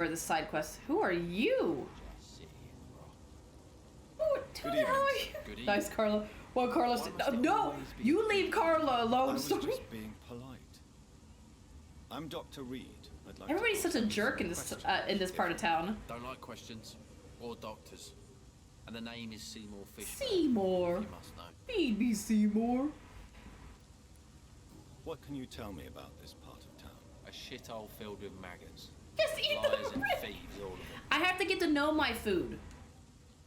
For the side quest. Who are you? Who the hell are you? Good evening. Nice, Carla. Well, Carlos. No! You leave Carla alone, I was sorry. just being polite. I'm Dr. Reed. I'd like Everybody's to such a jerk in this part of town. Don't like questions or doctors. And the name is Seymour Fishburne. Seymour. You must know. Feed me, Seymour. What can you tell me about this part of town? A shithole filled with maggots. Just eat Liars them. and thieves, all of them. I have to get to know my food.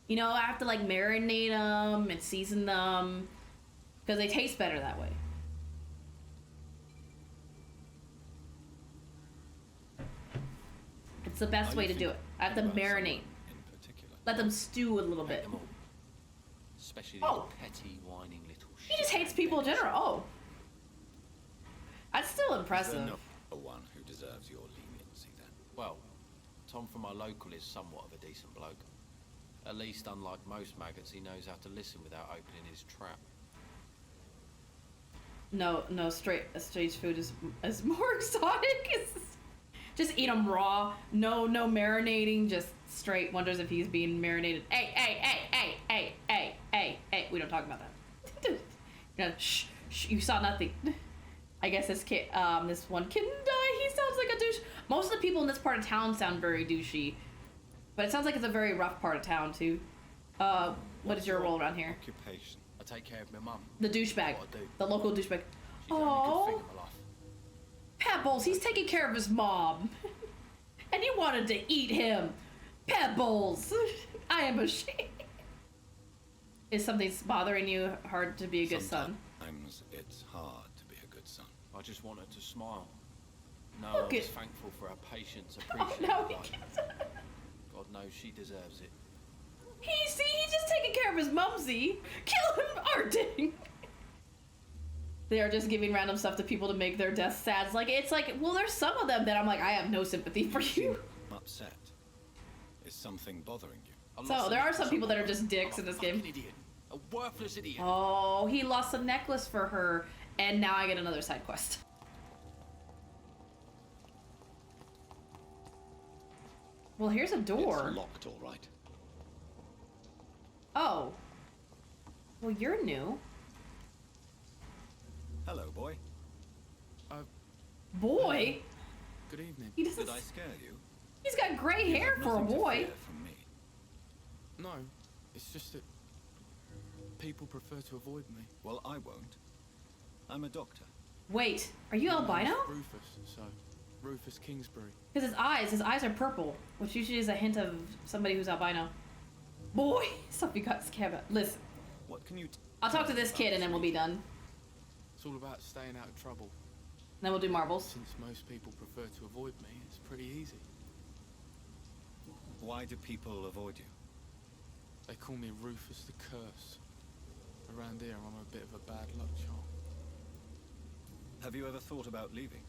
You know, I have to like marinate them and season them because they taste better that way. It's the best way to do it. I have to marinate. In particular. Let them stew a little Hate bit. them all. Especially Oh. these petty, whining little shit. He just hates people in general. Oh. That's still Is there impressive. no one who deserves your leniency then? Well, Tom from our local is somewhat of a decent bloke. At least, unlike most maggots, he knows how to listen without opening his trap. No, straight food is more exotic. Just eat them raw. No marinating. Just straight. Wonders if he's being marinated. Hey. We don't talk about that. No, shh. You saw nothing. I guess this kid, this one kid, he sounds like a douche. Most of the people in this part of town sound very douchey, but it sounds like it's a very rough part of town too. What is your role around here? Occupation. I take care of my mum. The douchebag. What I do. The local douchebag. She's the only good thing Oh, in my life. Pebbles, he's taking care of his mom. And he wanted to eat him. Pebbles, I am ashamed. Is something bothering you hard to be a good son? Sometimes it's hard to be a good son. I just want her to smile. No, Look I was at- thankful for her patience, Oh, appreciated no, he by can't. God knows she deserves it. He's just taking care of his mumsy. Kill him, Arting. They are just giving random stuff to people to make their death sad. It's like, well, there's some of them that I'm like, I have no sympathy for you. I'm upset. Is something bothering you? I So lost there a are necklace some people on that are my just own. dicks I'm in this a fucking game. Idiot. A worthless idiot. Oh, he lost a necklace for her, and now I get another side quest. Well, here's a door. It's locked, all right. Oh. Well, you're new. Hello, boy. Boy? Good evening. He doesn't. Did I scare you? He's got gray You hair have for a nothing to boy. fear from me. No, it's just that people prefer to avoid me. Well, I won't. I'm a doctor. Wait, are you My name's albino? Rufus, so Rufus Kingsbury. Because his eyes are purple, which usually is a hint of somebody who's albino. Boy, something got scared. Listen, What can you I'll talk to this about kid and then we'll be Sweet? done. It's all about staying out of trouble. Then we'll do marbles. Since most people prefer to avoid me, it's pretty easy. Why do people avoid you? They call me Rufus the Curse. Around here, I'm a bit of a bad luck charm. Have you ever thought about leaving?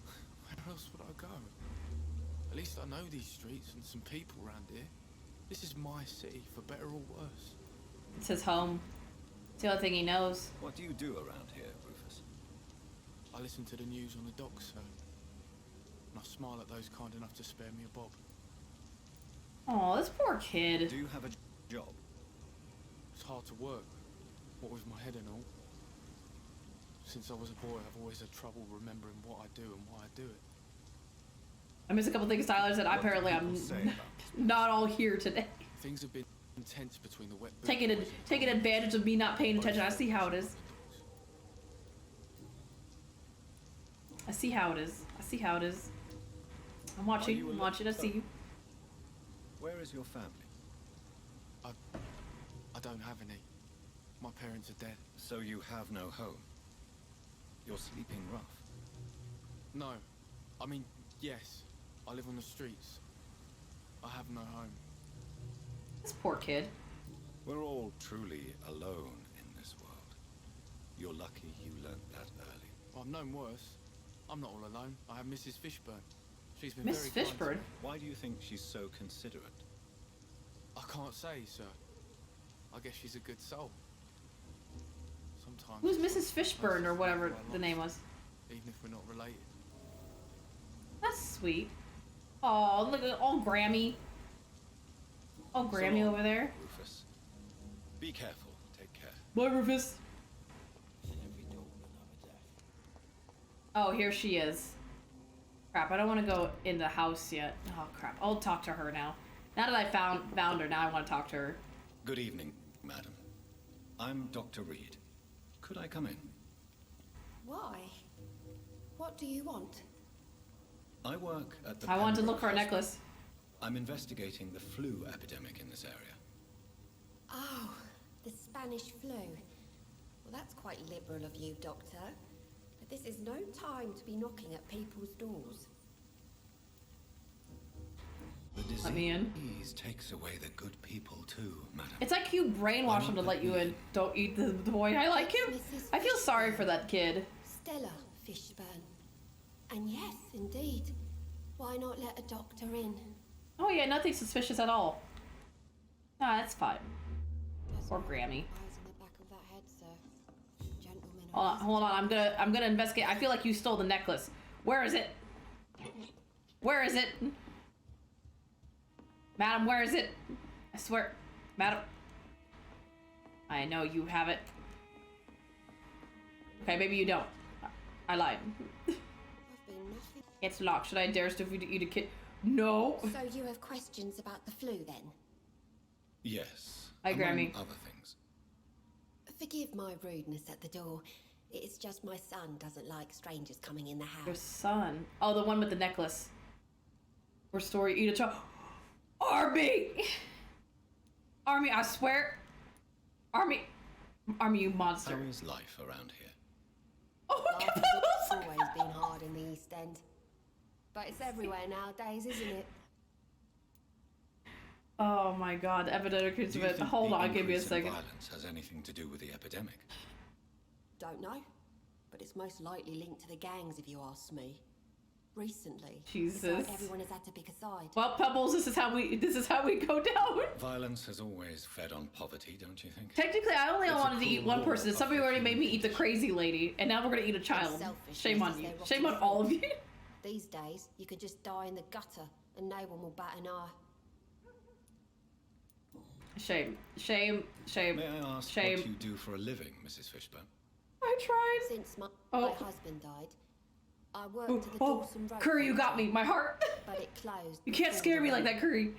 Where else would I go? At least I know these streets and some people around here. This is my city, for better or worse. It's his home. It's the only thing he knows. What do you do around here, Rufus? I listen to the news on the docks, sir. And I smile at those kind enough to spare me a bob. Oh, this poor kid. Do you have a job? It's hard to work, what with my head and all. Since I was a boy, I've always had trouble remembering what I do and why I do it. I missed a couple things Tyler said. What do Apparently, people I'm say about this? not all here today. Things have been intense between the wet boot Taking boys and taking Tommy. advantage of me not paying Both attention. I fought see how it is. on the docks. I see how it is. I see how it is. I'm watching. you I'm a watching. I see you. Where is your family? I don't have any. My parents are dead. So you have no home. You're sleeping rough. No. I mean, yes. I live on the streets. I have no home. This poor kid. We're all truly alone in this world. You're lucky you learnt that early. I've known worse. I'm not all alone. I have Mrs. Fishburne. She's been Miss very kind to Fishburne. me. Why do you think she's so considerate? I can't say, sir. I guess she's a good soul. Sometimes. Who's it's Mrs. like Fishburne or closest whatever friend to our the name lives, was? Even if we're not related. That's sweet. Oh, look at old Grammy. Oh, Grammy over there. Rufus. Be careful. Take care. Bye, Rufus. Every dawn another death. Oh, here she is. Crap, I don't want to go in the house yet. Oh, crap. I'll talk to her now. Now that I found her, now I want to talk to her. Good evening, madam. I'm Dr. Reed. Could I come in? Why? What do you want? I work at the I want to Pembroke look for a Hospital. necklace. I'm investigating the flu epidemic in this area. Oh, the Spanish flu. Well, that's quite liberal of you, Doctor. But this is no time to be knocking at people's doors. The Let me in. disease takes away the good people too, madam. It's like you brainwash him to let you in. Don't eat the boy. I like him. I feel sorry for that kid. Stella Fishburne. And yes, indeed. Why not let a doctor in? Oh yeah, nothing suspicious at all. Nah, that's fine. Or Grammy. Eyes on the back of that head, sir. Gentlemen Hold on. I'm gonna investigate. I feel like you stole the necklace. Where is it? Where is it? Madam, where is it? I swear. Madam. I know you have it. Okay, maybe you don't. I lied. I've been nothing. It's locked. Should I dare Stuffy to eat a kid? No. So you have questions about the flu, then? Yes. Hi, among Grammy. other things. Forgive my rudeness at the door. It's just my son doesn't like strangers coming in the Your house. son. Oh, the one with the necklace. Restore you, eat a child. Army! Army, I swear. Army, you monster. How is life around here? Oh, Life God. has always been hard in the East End. But it's everywhere nowadays, isn't it? Oh my God, the epidemic is Do you think hold the on, give me a increase in second. violence has anything to do with the epidemic? Don't know. But it's most likely linked to the gangs, if you ask me. Recently, it's Jesus. like everyone has had to pick a side. Well, Pebbles, this is how we go down. Violence has always fed on poverty, don't you think? Technically, I only It's a wanted to eat cruel one war person. of Somebody already made me eat the humans. crazy lady, and now we're gonna eat a child. selfishness Shame on is you. their Shame on rotten all of fault. you. These days, you could just die in the gutter and no one will bat an eye. Shame. Shame. Shame. May I ask Shame. what you do for a living, Mrs. Fishburne? I tried. Since my Oh. husband died, I worked Oh, at the oh, Dawson Road. Curry, you got me. Farm, My heart. But it closed. You can't before scare the me like war. that, Curry.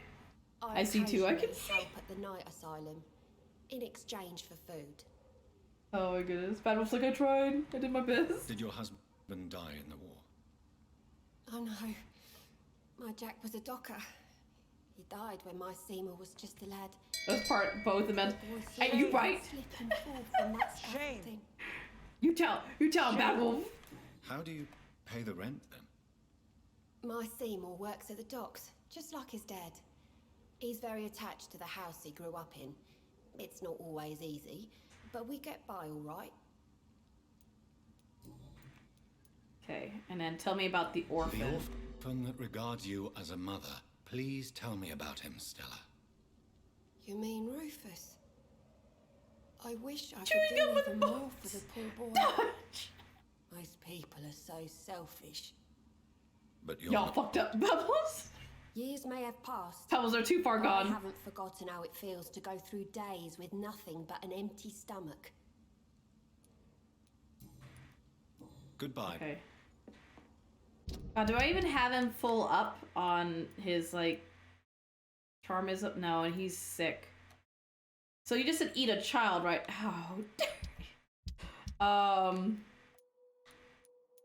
I see too, I can occasionally see. help at the night asylum in exchange for food. Oh my goodness. Battle's like I tried. I did my best. Did your husband die in the war? Oh no, my Jack was a docker. He died when my Seymour was just a lad. That's part both the men. The boy Hey, saw you him right. slip and fall from that scaffolding. You tell Bad Wolf. How do you pay the rent then? My Seymour works at the docks, just like his dad. He's very attached to the house he grew up in. It's not always easy, but we get by all right. Okay, and then tell me about the The orphan. orphan that regards you as a mother. Please tell me about him, Stella. You mean Rufus? I wish I Chewing could gum do with even bugs. more for the poor boy. Dodge. Most people are so selfish. But you're Y'all not. fucked up, Pebbles. Years may have passed. Pebbles are too far but gone. I haven't forgotten how it feels to go through days with nothing but an empty stomach. Goodbye. Okay. Do I even have him full up on his, like, charm is up? No, and he's sick. So you just said eat a child, right? Oh,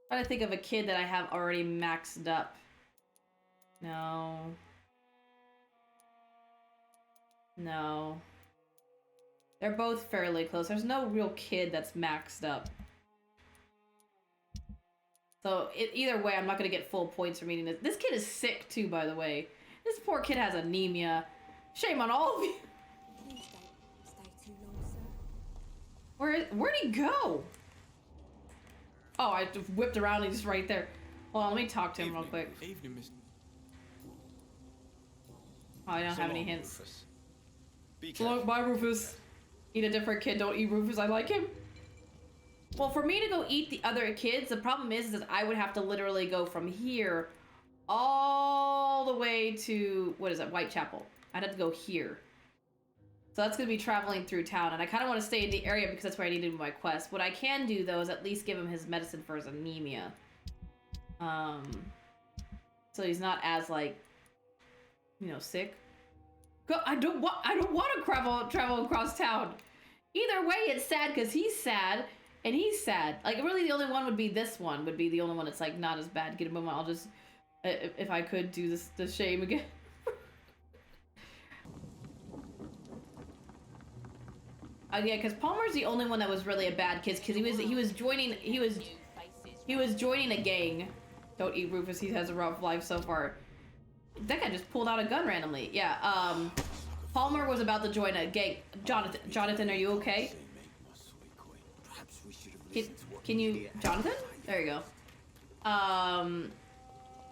trying to think of a kid that I have already maxed up. No. No. They're both fairly close. There's no real kid that's maxed up. So either way, I'm not gonna get full points for eating this. This kid is sick too, by the way. This poor kid has anemia. Shame on all of you. Please don't stay too long, sir. Where'd he go? Oh, I just whipped around and he's right there. Hold on, let me talk to him real quick. Evening, Miss. Oh, I don't So have any long, hints. Rufus. Be So long, careful. bye, Rufus. Eat a different kid. Don't eat Rufus. I like him. Well, for me to go eat the other kids, the problem is that I would have to literally go from here all the way to, what is that, Whitechapel. I'd have to go here. So that's going to be traveling through town, and I kind of want to stay in the area because that's where I need to do my quest. What I can do, though, is at least give him his medicine for his anemia. So he's not as, like, you know, sick. I don't want to travel across town. Either way, it's sad because he's sad, and he's sad. Like, really, the only one would be this one. Would be the only one that's, like, not as bad. Get him. I'll just, if I could do the shame again. Yeah, because Palmer's the only one that was really a bad kid, because he was joining a gang. Don't eat Rufus. He has a rough life so far. That guy just pulled out a gun randomly. Yeah. Palmer was about to join a gang. Jonathan, are you okay? Can you, Jonathan? There you go.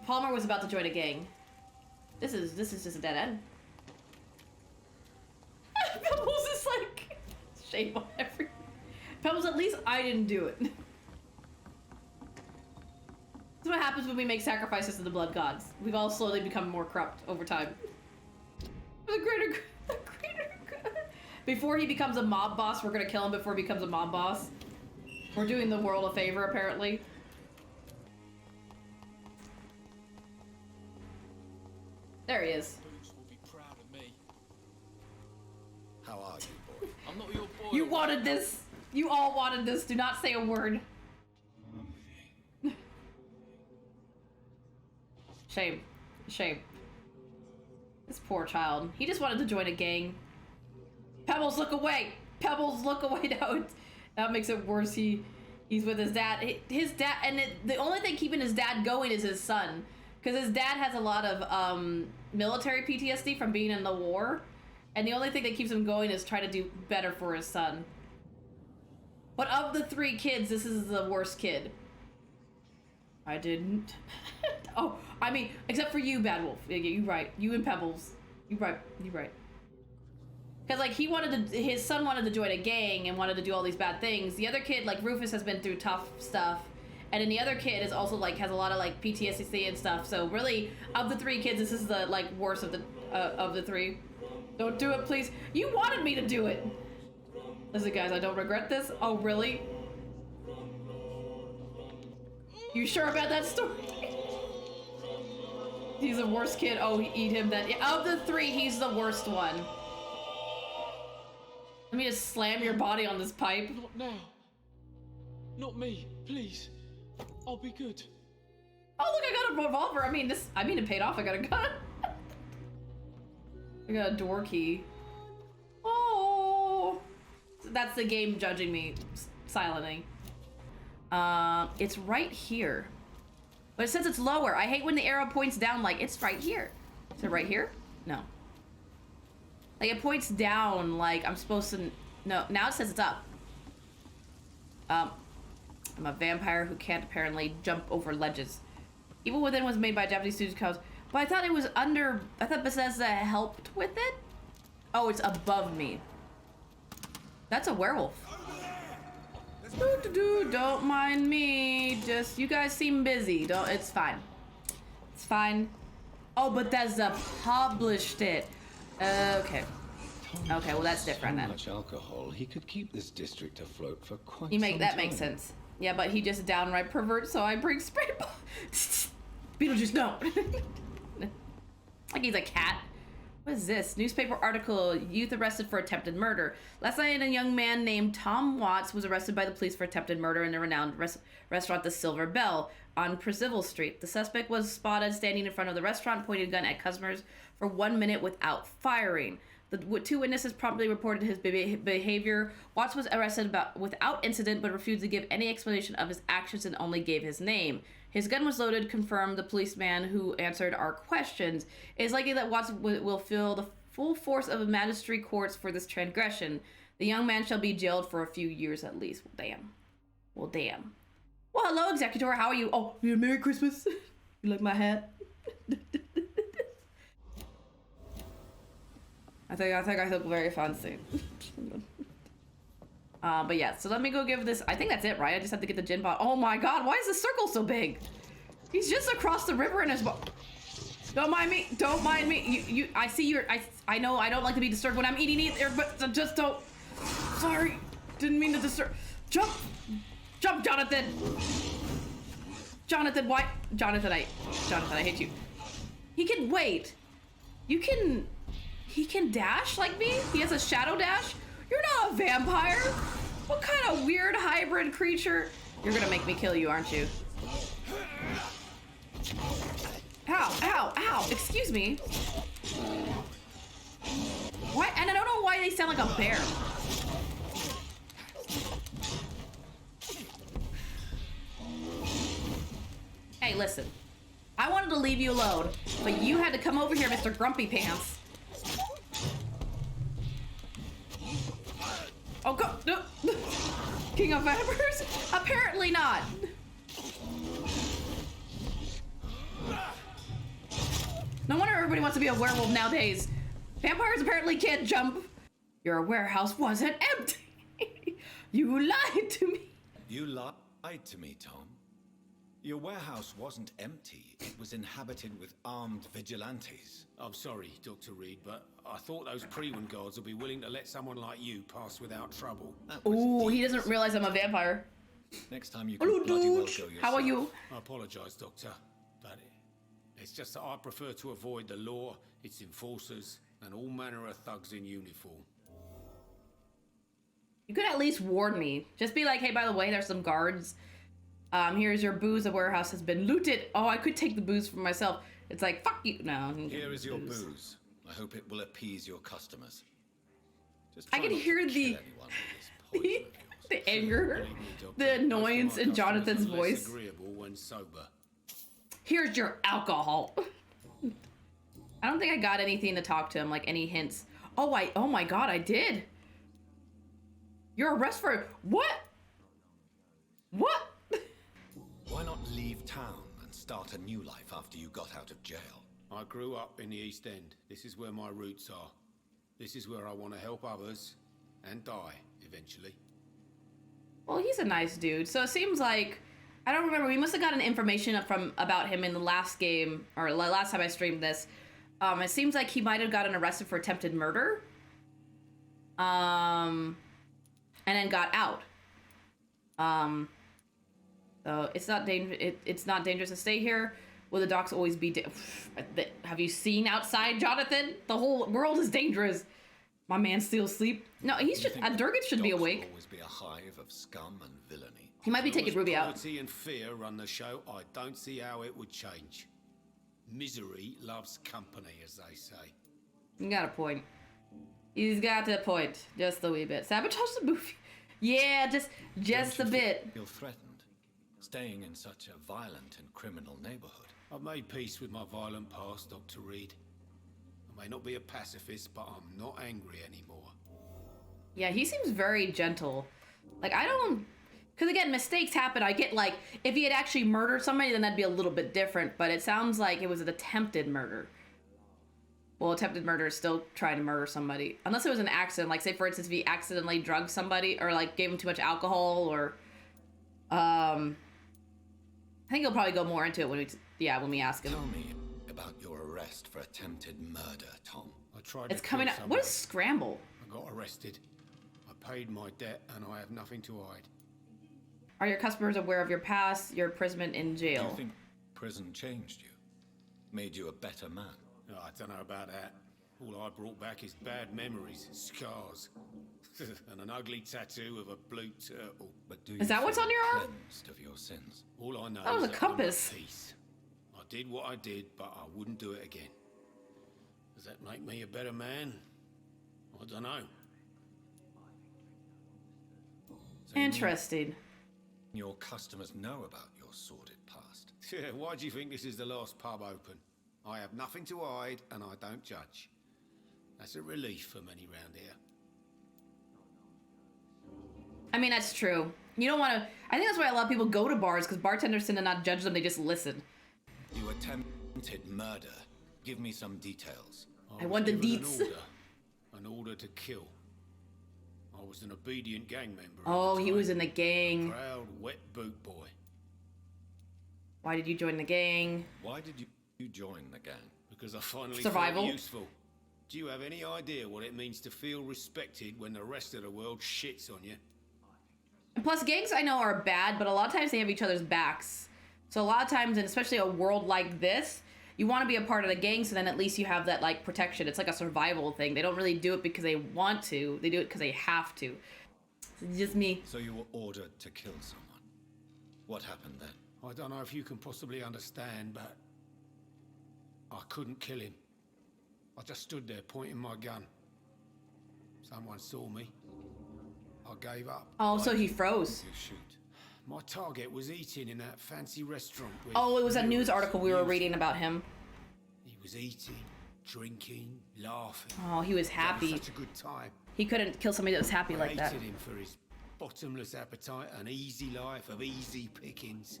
Palmer was about to join a gang. This is just a dead end. Pebbles is like shame on everything. Pebbles, at least I didn't do it. This is what happens when we make sacrifices to the blood gods. We've all slowly become more corrupt over time. For the greater good. Before he becomes a mob boss, we're gonna kill him before he becomes a mob boss. We're doing the world a favor, apparently. There he is. Boots will be proud of me. How are you, boy? I'm not your boy. You wanted this. You all wanted this. Do not say a word. Shame. Shame. This poor child. He just wanted to join a gang. Pebbles, look away! Pebbles, look away now. That makes it worse. He's with his dad. His dad, and the only thing keeping his dad going is his son. Because his dad has a lot of military PTSD from being in the war. And the only thing that keeps him going is trying to do better for his son. But of the 3 kids, this is the worst kid. I didn't. Oh, I mean, except for you, Bad Wolf. Yeah, you're right. You and Pebbles. You're right. You're right. Because, like, his son wanted to join a gang and wanted to do all these bad things. The other kid, like, Rufus has been through tough stuff. And then the other kid is also, like, has a lot of, like, PTSD and stuff. So, really, of the 3 kids, this is the, like, worst of the 3. Don't do it, please. You wanted me to do it. Listen, guys, I don't regret this. Oh, really? You sure about that story? He's the worst kid. Oh, eat him then. Of the 3, he's the worst one. Let me just slam your body on this pipe. Not now. Not me, please. I'll be good. Oh, look, I got a revolver. I mean, it paid off. I got a gun. I got a door key. Oh. So that's the game judging me, silencing. It's right here. But it says it's lower. I hate when the arrow points down like it's right here. Is it right here? No. Like it points down like I'm supposed to... No, now it says it's up. I'm a vampire who can't apparently jump over ledges. Evil Within was made by Japanese studio codes, but I thought it was under... I thought Bethesda helped with it? Oh, it's above me. That's a werewolf. Don't mind me. Just, you guys seem busy. It's fine. It's fine. Oh, Bethesda published it. Okay. Okay, well that's different then. Much alcohol. He could keep this district afloat for quite that makes sense. Yeah, but he just downright perverts, so I bring spray ball. Beetlejuice, no. Like he's a cat. What is this? Newspaper article, youth arrested for attempted murder. Last night, a young man named Tom Watts was arrested by the police for attempted murder in the renowned restaurant The Silver Bell on Percival Street. The suspect was spotted standing in front of the restaurant, pointing a gun at customers for 1 minute without firing. The 2 witnesses promptly reported his behavior. Watts was arrested without incident, but refused to give any explanation of his actions and only gave his name. His gun was loaded, confirmed the policeman who answered our questions. It is likely that Watts will feel the full force of the magistrate courts for this transgression. The young man shall be jailed for a few years at least. Well, damn. Well, damn. Well, hello, Executor. How are you? Oh, yeah, Merry Christmas. You like my hat? I think I look very fancy. But yeah, so let me go give this. I think that's it, right? I just have to get the gin bottle. Oh my god, why is the circle so big? He's just across the river in his boat. Don't mind me. Don't mind me. I see you're. I know I don't like to be disturbed when I'm eating either, but just don't. Sorry. Didn't mean to disturb. Jump. Jump, Jonathan. Jonathan, why? Jonathan, I hate you. He can wait. He can dash like me? He has a shadow dash? You're not a vampire. What kind of weird hybrid creature? You're gonna make me kill you, aren't you? Ow, ow, ow, excuse me. What? And I don't know why they sound like a bear. Hey, listen. I wanted to leave you alone, but you had to come over here, Mr. Grumpy Pants. Oh, go. No. King of Vampires? Apparently not. No wonder everybody wants to be a werewolf nowadays. Vampires apparently can't jump. Your warehouse wasn't empty. You lied to me. You lied to me, Tom. Your warehouse wasn't empty. It was inhabited with armed vigilantes. I'm sorry, Dr. Reed, but I thought those Prewin guards would be willing to let someone like you pass without trouble. Ooh, he doesn't realize I'm a vampire. Next time you can Hello, bloody well dude. go yourself. How are you? I apologize, Doctor, but it's just that I prefer to avoid the law, its enforcers, and all manner of thugs in uniform. You could at least warn me. Just be like, hey, by the way, there's some guards. Here's your booze. The warehouse has been looted. Oh, I could take the booze for myself. It's like, fuck you. No. Here is your booze. I hope it will appease your customers. Just I try can not to hear kill the anyone with this poison of yours. the anger, Believe me, Doctor, the most of my annoyance in customers Jonathan's are less voice. agreeable when sober. Here's your alcohol. I don't think I got anything to talk to him, like any hints. Oh my god, I did. You're arrested for what? What? Why not leave town and start a new life after you got out of jail? I grew up in the East End. This is where my roots are. This is where I want to help others and die eventually. Well, he's a nice dude. So it seems like I don't remember. We must have gotten information about him in the last game or last time I streamed this. It seems like he might have gotten arrested for attempted murder. And then got out. So it's not it's not dangerous to stay here. Will the docks always be? Have you seen outside, Jonathan? The whole world is dangerous. My man still asleep. No, he's just. Durgan should be Docks will awake. always be a hive of scum and villainy. He might be taking As Ruby out. Quality and fear run the show. I don't see how it would change. Misery loves company, as they say. You got a point. He's got a point. Just a wee bit. Sabotage the movie. Yeah, just a Don't you bit. feel threatened, staying in such a violent and criminal neighborhood? I've made peace with my violent past, Dr. Reed. I may not be a pacifist, but I'm not angry anymore. Yeah, he seems very gentle. Like, I don't... Because, again, mistakes happen. I get, like, if he had actually murdered somebody, then that'd be a little bit different. But it sounds like it was an attempted murder. Well, attempted murder is still trying to murder somebody. Unless it was an accident. Like, say, for instance, if he accidentally drugged somebody or, like, gave him too much alcohol or... I think he'll probably go more into it when we ask him. Tell me about your arrest for attempted murder, Tom. I tried It's to coming kill out. What is someone. Scramble? I got arrested. I paid my debt, and I have nothing to hide. Are your customers aware of your past, your imprisonment in Do you jail? think prison changed you? Made you a better man? Oh, I don't know about that. All I brought back is bad memories, scars, and an ugly tattoo of a blue turtle. But do you Is that what's feel on your arm? cleansed of your sins? All I know That was is a that I'm at compass. peace. I did what I did, but I wouldn't do it again. Does that make me a better man? I don't know. So you mean Interesting. your customers know about your sordid past? Yeah, why do you think this is the last pub open? I have nothing to hide, and I don't judge. That's a relief for many round here. I mean, that's true. You don't want to... I think that's why a lot of people go to bars, because bartenders tend to not judge them, they just listen. You attempted murder. Give me some details. I was want the given deets. An order to kill. I was an obedient gang member. at Oh, the he time. was in the gang. Proud wet boot boy. Why did you join the gang? Why did you join the gang? Because I finally Survival. felt useful. Do you have any idea what it means to feel respected when the rest of the world shits on you? Plus, gangs I know are bad, but a lot of times they have each other's backs. So a lot of times, and especially a world like this, you want to be a part of the gang, so then at least you have that, like, protection. It's like a survival thing. They don't really do it because they want to. They do it because they have to. It's just me. So you were ordered to kill someone. What happened then? I don't know if you can possibly understand, but I couldn't kill him. I just stood there pointing my gun. Someone saw me. I gave up. Oh, so he froze. You shoot. My target was eating in that fancy restaurant. With Oh, it was a news mirrors article we were used. reading about him. He was eating, drinking, laughing. Oh, he was Having happy. such a good time. He couldn't kill somebody that was happy I like that. hated him for his bottomless appetite and easy life of easy pickings.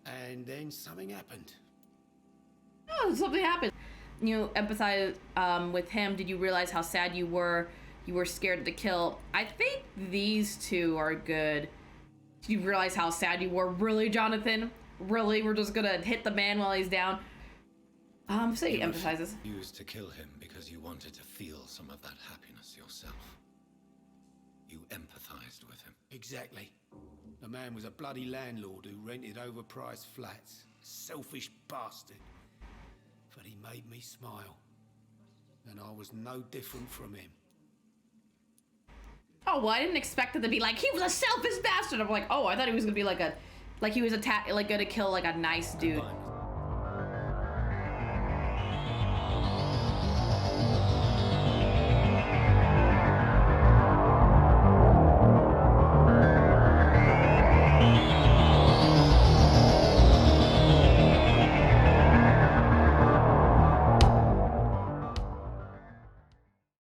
And then something happened. Oh, something happened. You empathize with him. Did you realize how sad you were? You were scared to kill. I think these two are good. Did you realize how sad you were? Really, Jonathan? Really? We're just gonna hit the man while he's down? So he empathizes. Used to kill him because you wanted to feel some of that happiness yourself. You empathized with him. Exactly. The man was a bloody landlord who rented overpriced flats. Selfish bastard. But he made me smile. And I was no different from him. Oh, well, I didn't expect it to be like, he was a selfish bastard. I'm like, oh, I thought he was gonna be like he was gonna kill like a nice dude. Fine.